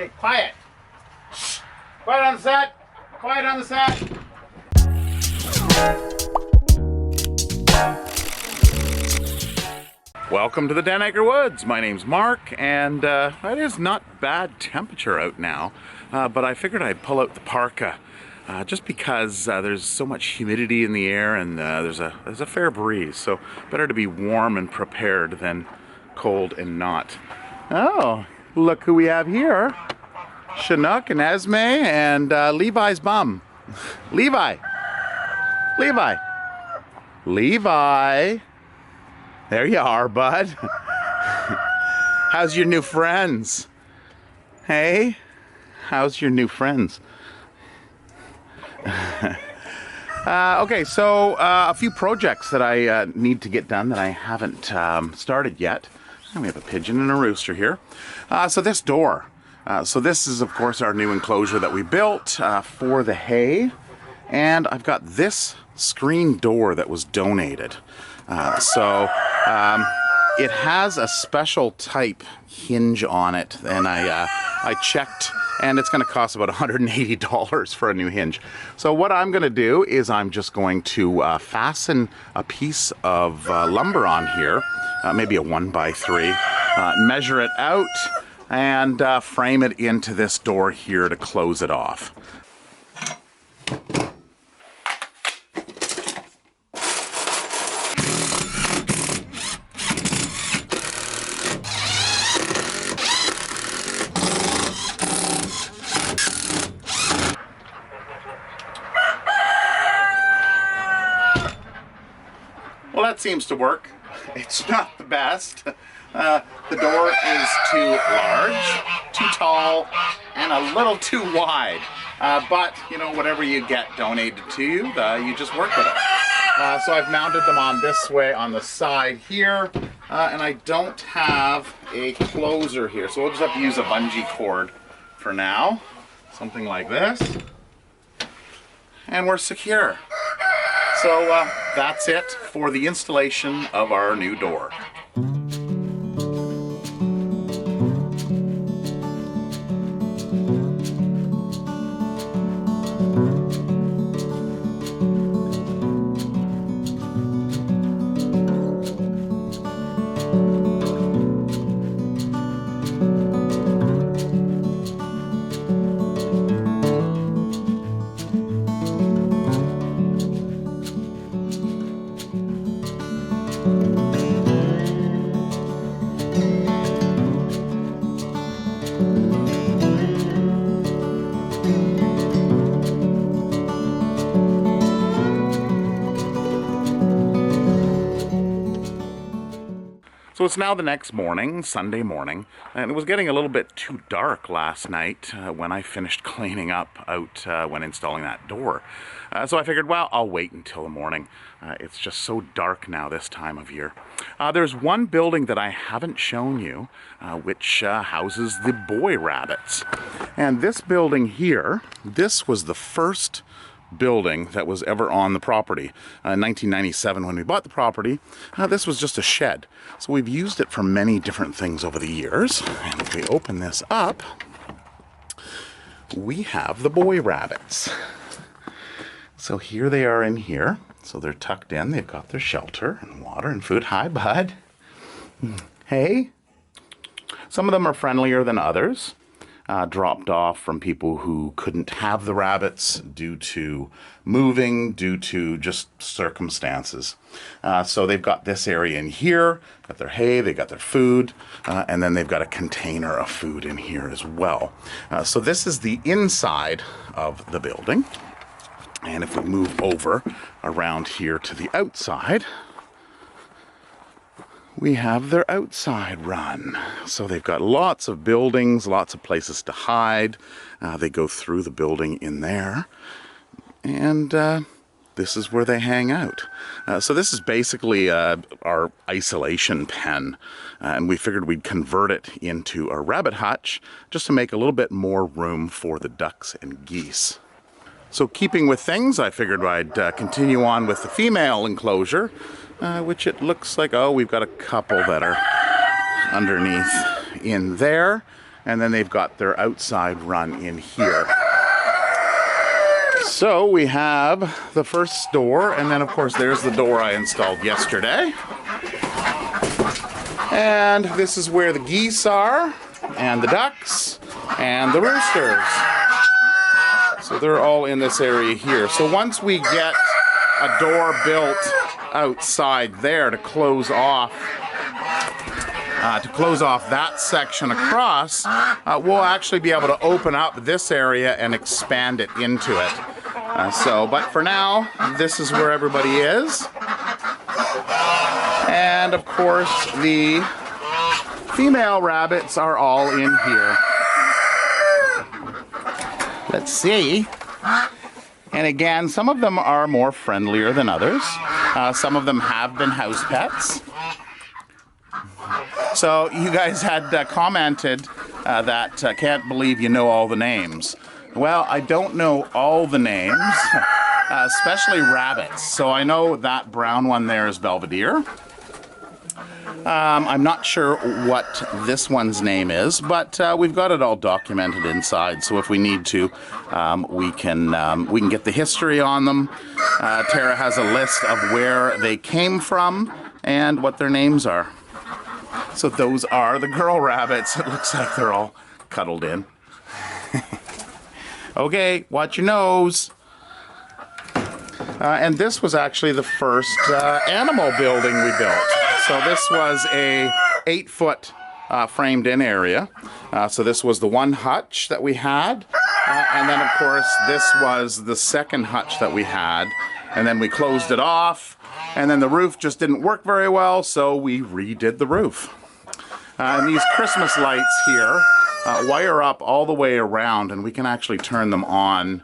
Okay, quiet. Quiet on the set. Quiet on the set. Welcome to the 10 Acre Woods. My name's Mark, and it is not bad temperature out now, but I figured I'd pull out the parka just because there's so much humidity in the air, and there's a fair breeze, so better to be warm and prepared than cold and not. Oh, look who we have here. Chinook and Esme and Levi's bum. Levi. Levi. Levi. There you are, bud. How's your new friends? Hey, how's your new friends? Okay, so a few projects that I need to get done that I haven't started yet. And we have a pigeon and a rooster here. So this door. So this is, of course, our new enclosure that we built for the hay. And I've got this screen door that was donated. It has a special type hinge on it, and I checked, and it's going to cost about $180 for a new hinge. So what I'm going to do is I'm just going to fasten a piece of lumber on here, maybe a 1x3, measure it out, and frame it into this door here to close it off. Well, that seems to work. It's not the best. The door is too large, too tall, and a little too wide. But, you know, whatever you get donated to you, you just work with it. So I've mounted them on this way on the side here, and I don't have a closer here. So we'll just have to use a bungee cord for now. Something like this. And we're secure. So that's it for the installation of our new door. So it's now the next morning, Sunday morning, and it was getting a little bit too dark last night when I finished cleaning up out when installing that door. So I figured, well, I'll wait until the morning. It's just so dark now this time of year. There's one building that I haven't shown you, which houses the boy rabbits. And this building here, this was the first building that was ever on the property. In 1997 when we bought the property, this was just a shed. So we've used it for many different things over the years. And if we open this up, we have the boy rabbits. So here they are in here. So they're tucked in. They've got their shelter and water and food. Hi, bud. Hey. Some of them are friendlier than others. Dropped off from people who couldn't have the rabbits due to moving, due to just circumstances. So they've got this area in here, got their hay, they got their food, and then they've got a container of food in here as well. So this is the inside of the building. And if we move over around here to the outside, we have their outside run. So they've got lots of buildings, lots of places to hide. They go through the building in there. And this is where they hang out. So this is basically our isolation pen. And we figured we'd convert it into a rabbit hutch just to make a little bit more room for the ducks and geese. So keeping with things, I figured I'd continue on with the female enclosure. Which it looks like, oh, we've got a couple that are underneath in there. and then they've got their outside run in here. So we have the first door, and then of course there's the door I installed yesterday. And this is where the geese are, and the ducks, and the roosters. So they're all in this area here. So once we get a door built outside there to close off that section across, we'll actually be able to open up this area and expand it into it. But for now, this is where everybody is. And of course, the female rabbits are all in here. Let's see. And again, some of them are more friendlier than others. Some of them have been house pets. So you guys had commented that can't believe you know all the names. Well, I don't know all the names, especially rabbits. So I know that brown one there is Belvedere. I'm not sure what this one's name is, but we've got it all documented inside. So if we need to, we can get the history on them. Tara has a list of where they came from and what their names are. So those are the girl rabbits. It looks like they're all cuddled in. Okay, watch your nose. And this was actually the first animal building we built. So this was a 8-foot framed-in area. So this was the one hutch that we had. And then, of course, this was the second hutch that we had. And then we closed it off. And then the roof just didn't work very well, so we redid the roof. And these Christmas lights here wire up all the way around, and we can actually turn them on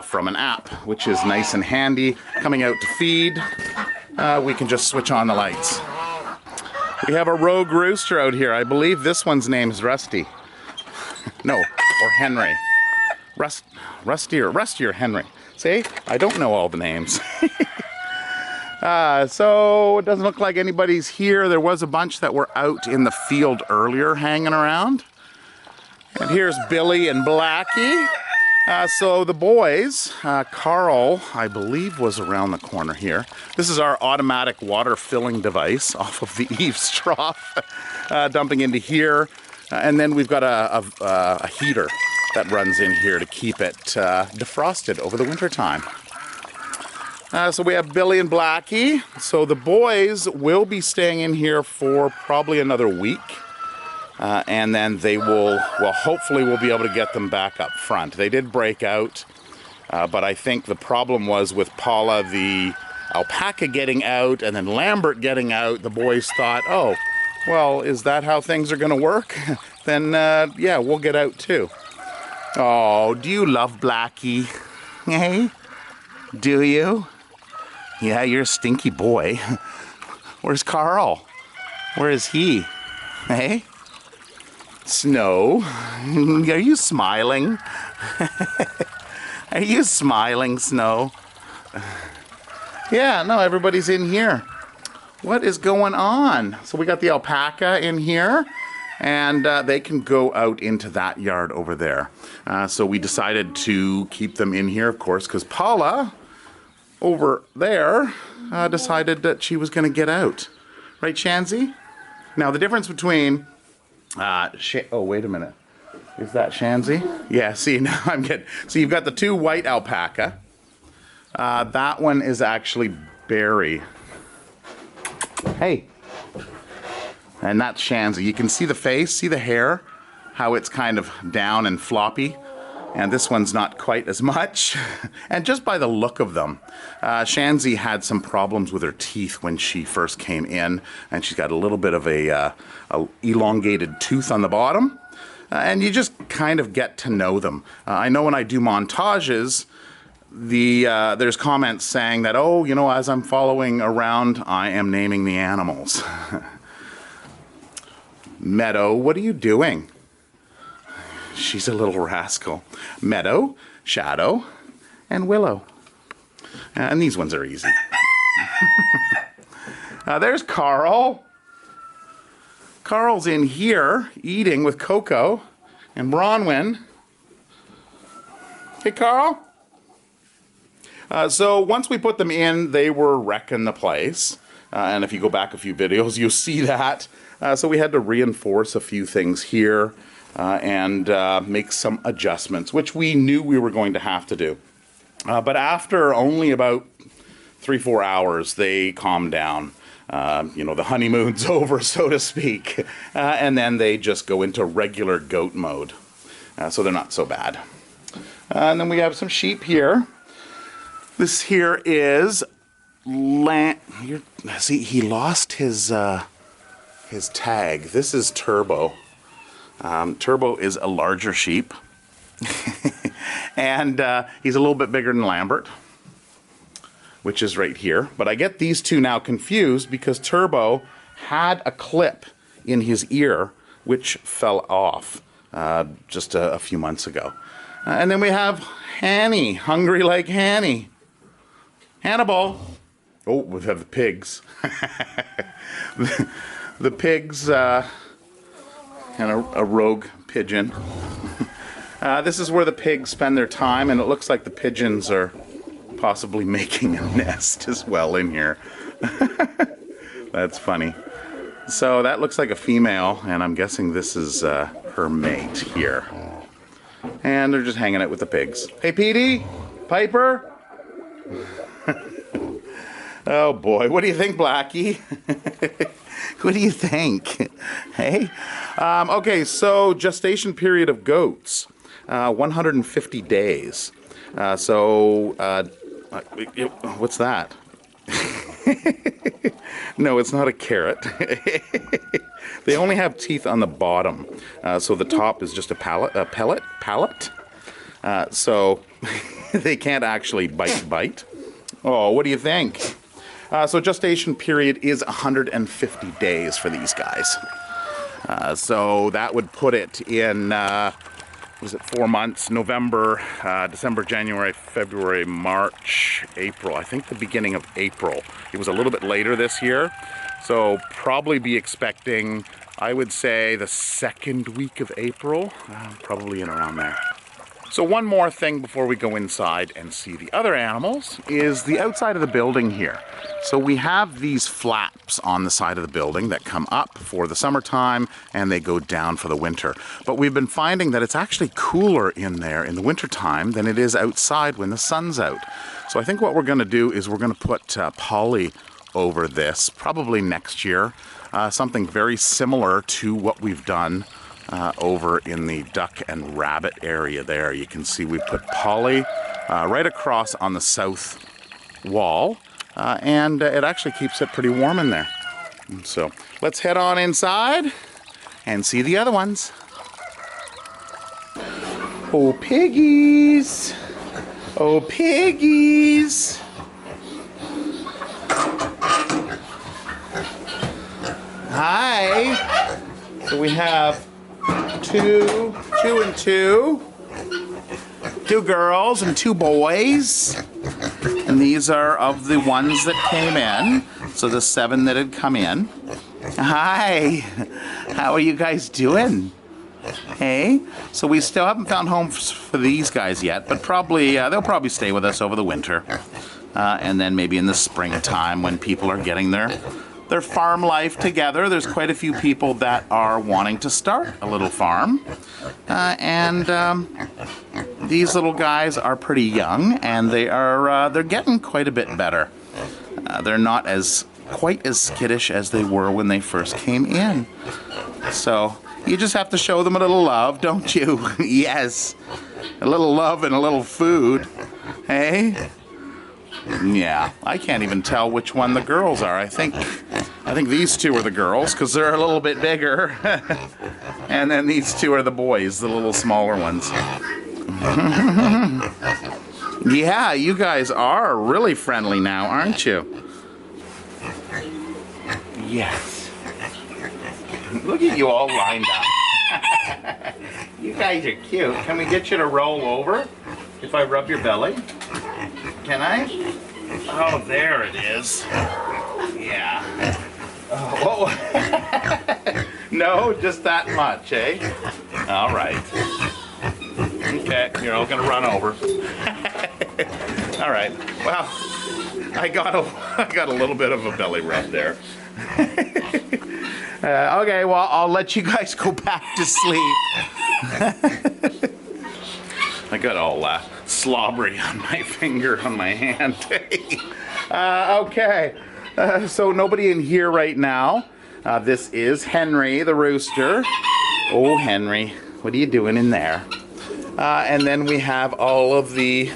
from an app, which is nice and handy. Coming out to feed, we can just switch on the lights. We have a rogue rooster out here. I believe this one's name is Rusty. No, or Henry. Rusty or Henry. See, I don't know all the names. So it doesn't look like anybody's here. There was a bunch that were out in the field earlier hanging around. And here's Billy and Blackie. So the boys, Carl, I believe, was around the corner here. This is our automatic water filling device off of the eaves trough, dumping into here. And then we've got a heater that runs in here to keep it defrosted over the winter time. So we have Billy and Blackie. So the boys will be staying in here for probably another week. And then they will, well, hopefully we'll be able to get them back up front. They did break out, but I think the problem was with Paula, the alpaca getting out, and then Lambert getting out. The boys thought, oh, well, is that how things are going to work? Then, yeah, we'll get out too. Oh, do you love Blackie? Hey? Do you? Yeah, you're a stinky boy. Where's Carl? Where is he? Hey? Snow, are you smiling? Are you smiling, Snow? Yeah, no, everybody's in here. What is going on? So we got the alpaca in here, and they can go out into that yard over there. So we decided to keep them in here, of course, because Paula over there decided that she was going to get out. Right, Shanzi? Now, the difference between oh, wait a minute. Is that Shanzi? Yeah, see, now I'm getting... So you've got the two white alpaca. That one is actually Barry. Hey. And that's Shanzi. You can see the face, see the hair, how it's kind of down and floppy. And this one's not quite as much. And just by the look of them, Shanzi had some problems with her teeth when she first came in, and she's got a little bit of a elongated tooth on the bottom. And you just kind of get to know them. I know when I do montages, there's comments saying that, oh, you know, as I'm following around, I am naming the animals. Meadow, what are you doing? She's a little rascal. Meadow, Shadow, and Willow. And these ones are easy. There's Carl. Carl's in here eating with Coco. and Bronwyn. Hey, Carl. So once we put them in, they were wrecking the place. And if you go back a few videos, you'll see that. So we had to reinforce a few things here and make some adjustments, which we knew we were going to have to do. But after only about 3-4 hours, they calmed down. You know, the honeymoon's over, so to speak. And then they just go into regular goat mode. So they're not so bad. And then we have some sheep here. This here is see, he lost his tag. This is Turbo. Turbo is a larger sheep. And he's a little bit bigger than Lambert, which is right here. But I get these two now confused because Turbo had a clip in his ear which fell off just a few months ago. And then we have Hanny, hungry like Hanny. Hannibal. Oh, we have the pigs. the pigs and a rogue pigeon. This is where the pigs spend their time, and it looks like the pigeons are possibly making a nest as well in here. That's funny. So that looks like a female, and I'm guessing this is her mate here. And they're just hanging out with the pigs. Hey, Petey, Piper. Oh boy, what do you think, Blackie? What do you think? Hey? Okay, so gestation period of goats, 150 days. What's that? No, it's not a carrot. They only have teeth on the bottom, so the top is just a pellet. So they can't actually bite. Oh, what do you think? So gestation period is 150 days for these guys. So that would put it in, was it 4 months? November, December, January, February, March, April. I think the beginning of April. It was a little bit later this year. So probably be expecting, I would say, the second week of April. Probably in around there. So one more thing before we go inside and see the other animals is the outside of the building here. So we have these flaps on the side of the building that come up for the summertime and they go down for the winter. But we've been finding that it's actually cooler in there in the wintertime than it is outside when the sun's out. So I think what we're going to do is we're going to put poly over this probably next year. Something very similar to what we've done over in the duck and rabbit area there. You can see we put poly right across on the south wall, and it actually keeps it pretty warm in there. So let's head on inside and see the other ones. Oh, piggies! Oh, piggies! Hi! So we have two and two girls and 2 boys, and these are of the ones that came in, so the 7 that had come in. Hi, how are you guys doing? Hey, so we still haven't found homes for these guys yet, but probably they'll probably stay with us over the winter, and then maybe in the springtime when people are getting their farm life together. There's quite a few people that are wanting to start a little farm, and these little guys are pretty young, and they're getting quite a bit better. They're not quite as skittish as they were when they first came in. So you just have to show them a little love, don't you? Yes, a little love and a little food. Hey. Yeah, I can't even tell which one the girls are. I think these 2 are the girls because they're a little bit bigger. And then these 2 are the boys, the little smaller ones. Yeah, you guys are really friendly now, aren't you? Yes. Look at you all lined up. You guys are cute. Can we get you to roll over if I rub your belly? Can I? Oh, there it is. Yeah. Oh, No, just that much, eh? All right. Okay, you're all gonna run over. All right. Well, I got a little bit of a belly rub there. Okay, well, I'll let you guys go back to sleep. I got all slobbery on my finger, on my hand. Okay, so nobody in here right now. This is Henry the rooster. Oh, Henry, what are you doing in there? And then we have all of the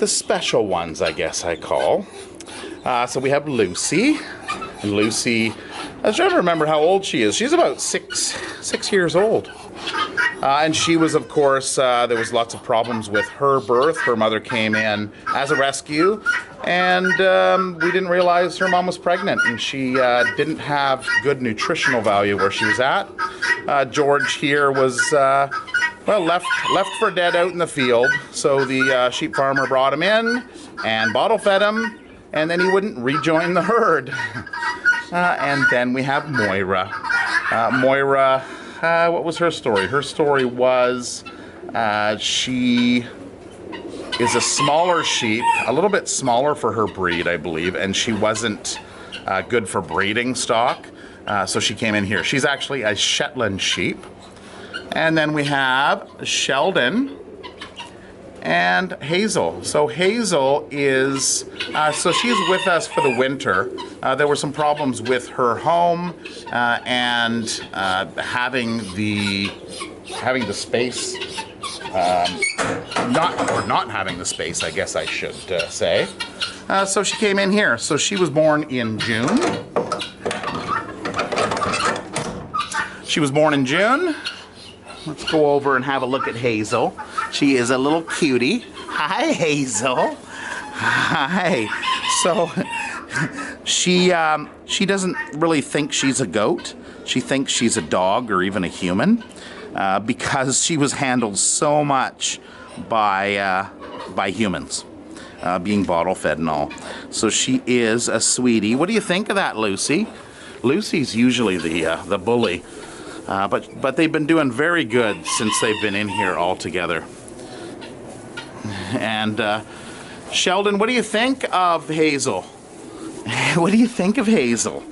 special ones, I guess I call. So we have Lucy. And Lucy, I was trying to remember how old she is. She's about six years old. And she was, of course, there was lots of problems with her birth. Her mother came in as a rescue, and we didn't realize her mom was pregnant, and she didn't have good nutritional value where she was at. George here was, well, left for dead out in the field, so the sheep farmer brought him in and bottle fed him, and then he wouldn't rejoin the herd. And then we have Moira. Moira, what was her story? Her story was she is a smaller sheep, a little bit smaller for her breed, I believe, and she wasn't good for breeding stock, so she came in here. She's actually a Shetland sheep. And then we have Sheldon and Hazel. So Hazel is, so she's with us for the winter. There were some problems with her home and having the space, not having the space, I guess I should say. So she came in here. So she was born in June. She was born in June. Let's go over and have a look at Hazel. She is a little cutie. Hi, Hazel. Hi. So she doesn't really think she's a goat. She thinks she's a dog or even a human because she was handled so much by humans, being bottle fed and all. So she is a sweetie. What do you think of that, Lucy? Lucy's usually the bully. But they've been doing very good since they've been in here all together. And Sheldon, what do you think of Hazel? What do you think of Hazel?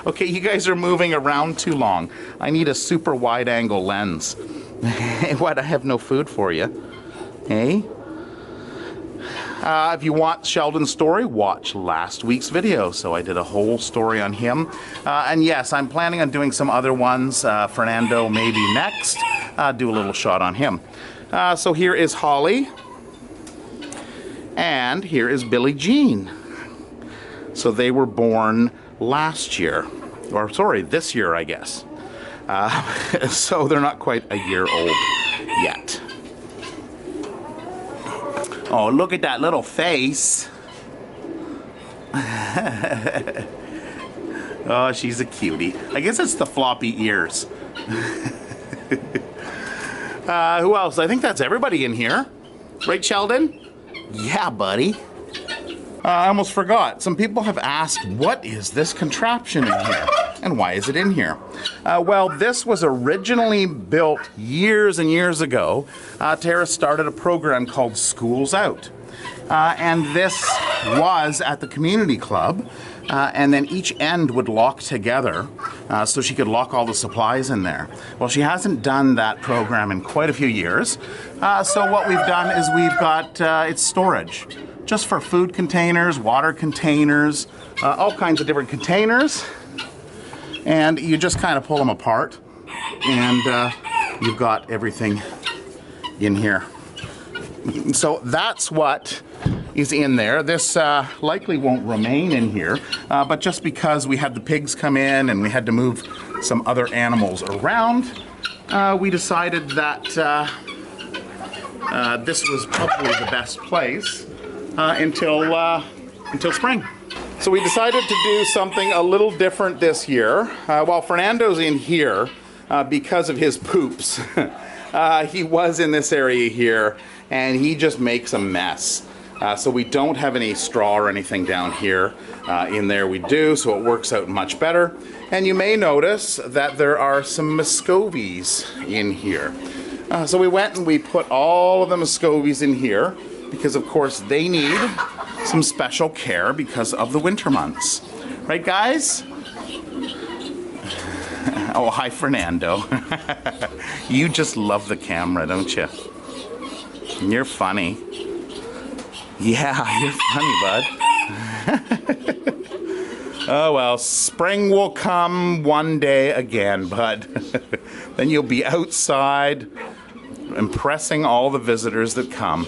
Okay, you guys are moving around too long. I need a super wide angle lens. What, I have no food for you. Hey? If you want Sheldon's story, watch last week's video. So I did a whole story on him. And yes, I'm planning on doing some other ones. Fernando maybe next. Do a little shot on him. So here is Holly. And here is Billie Jean. So they were born last year. Or sorry, this year, I guess. So they're not quite a year old yet. Oh, look at that little face. Oh, she's a cutie. I guess it's the floppy ears. Who else? I think that's everybody in here. Right, Sheldon? Yeah, buddy. I almost forgot. Some people have asked, what is this contraption in here? And why is it in here? Well, this was originally built years and years ago. Tara started a program called Schools Out. And this was at the community club. And then each end would lock together so she could lock all the supplies in there. Well, she hasn't done that program in quite a few years. So what we've done is we've got it's storage. Just for food containers, water containers, all kinds of different containers. And you just kind of pull them apart, and you've got everything in here. So that's what is in there. This likely won't remain in here, but just because we had the pigs come in and we had to move some other animals around, we decided that this was probably the best place until spring. So we decided to do something a little different this year. While Fernando's in here because of his poops, he was in this area here, and he just makes a mess. So we don't have any straw or anything down here. In there we do, so it works out much better. And you may notice that there are some Muscovies in here. So we went and we put all of the Muscovies in here because of course they need some special care because of the winter months. Right, guys? Oh, hi, Fernando. You just love the camera, don't you? You're funny. Yeah, you're funny, bud. Oh, well, spring will come one day again, bud. Then you'll be outside impressing all the visitors that come.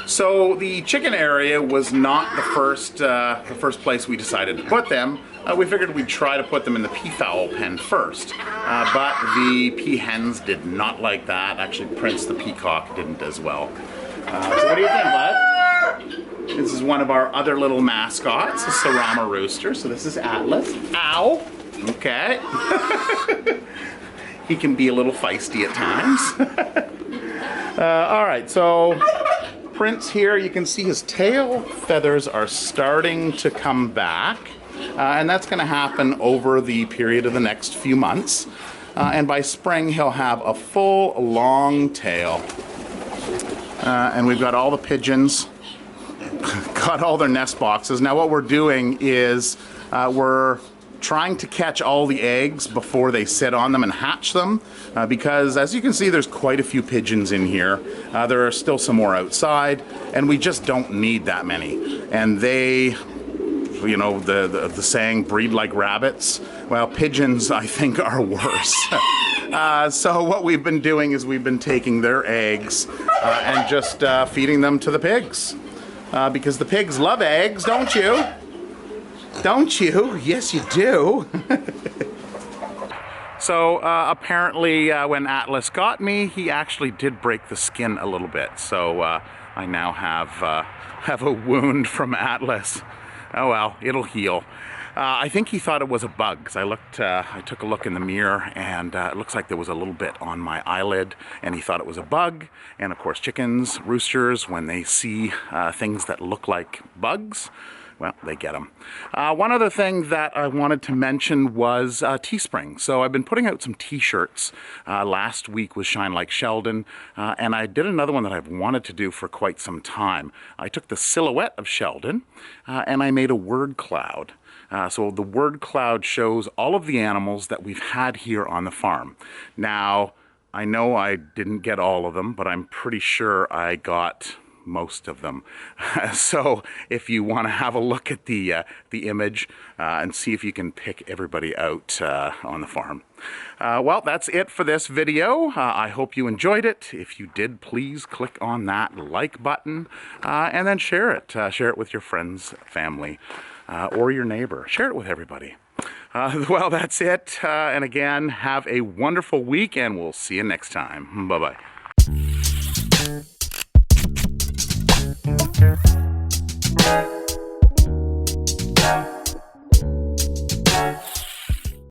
So the chicken area was not the first place we decided to put them. We figured we'd try to put them in the peafowl pen first, but the peahens did not like that. Actually, Prince the peacock didn't as well. So what do you think, bud? This is one of our other little mascots, a Sarama rooster. So this is Atlas. Ow! Okay. He can be a little feisty at times. All right, so Prince here, you can see his tail feathers are starting to come back. And that's going to happen over the period of the next few months. And by spring, he'll have a full, long tail. And we've got all the pigeons, got all their nest boxes. Now what we're doing is we're trying to catch all the eggs before they sit on them and hatch them. Because as you can see, there's quite a few pigeons in here. There are still some more outside, and we just don't need that many. And they... You know, the saying, breed like rabbits. Well, pigeons, I think, are worse. So what we've been doing is we've been taking their eggs and just feeding them to the pigs. Because the pigs love eggs, don't you? Don't you? Yes, you do. So apparently when Atlas got me, he actually did break the skin a little bit. So I now have a wound from Atlas. Oh well, it'll heal. I think he thought it was a bug, because I took a look in the mirror, and it looks like there was a little bit on my eyelid, and he thought it was a bug. And of course, chickens, roosters, when they see things that look like bugs, well, they get them. One other thing that I wanted to mention was Teespring. So I've been putting out some t-shirts. Last week was Shine Like Sheldon, and I did another one that I've wanted to do for quite some time. I took the silhouette of Sheldon, and I made a word cloud. So the word cloud shows all of the animals that we've had here on the farm. Now, I know I didn't get all of them, but I'm pretty sure I got most of them. So if you want to have a look at the image and see if you can pick everybody out on the farm. Well, that's it for this video. I hope you enjoyed it. If you did, please click on that like button and then share it. Share it with your friends, family, or your neighbor. Share it with everybody. Well, that's it. And again, have a wonderful week, and we'll see you next time. Bye-bye. Thank you.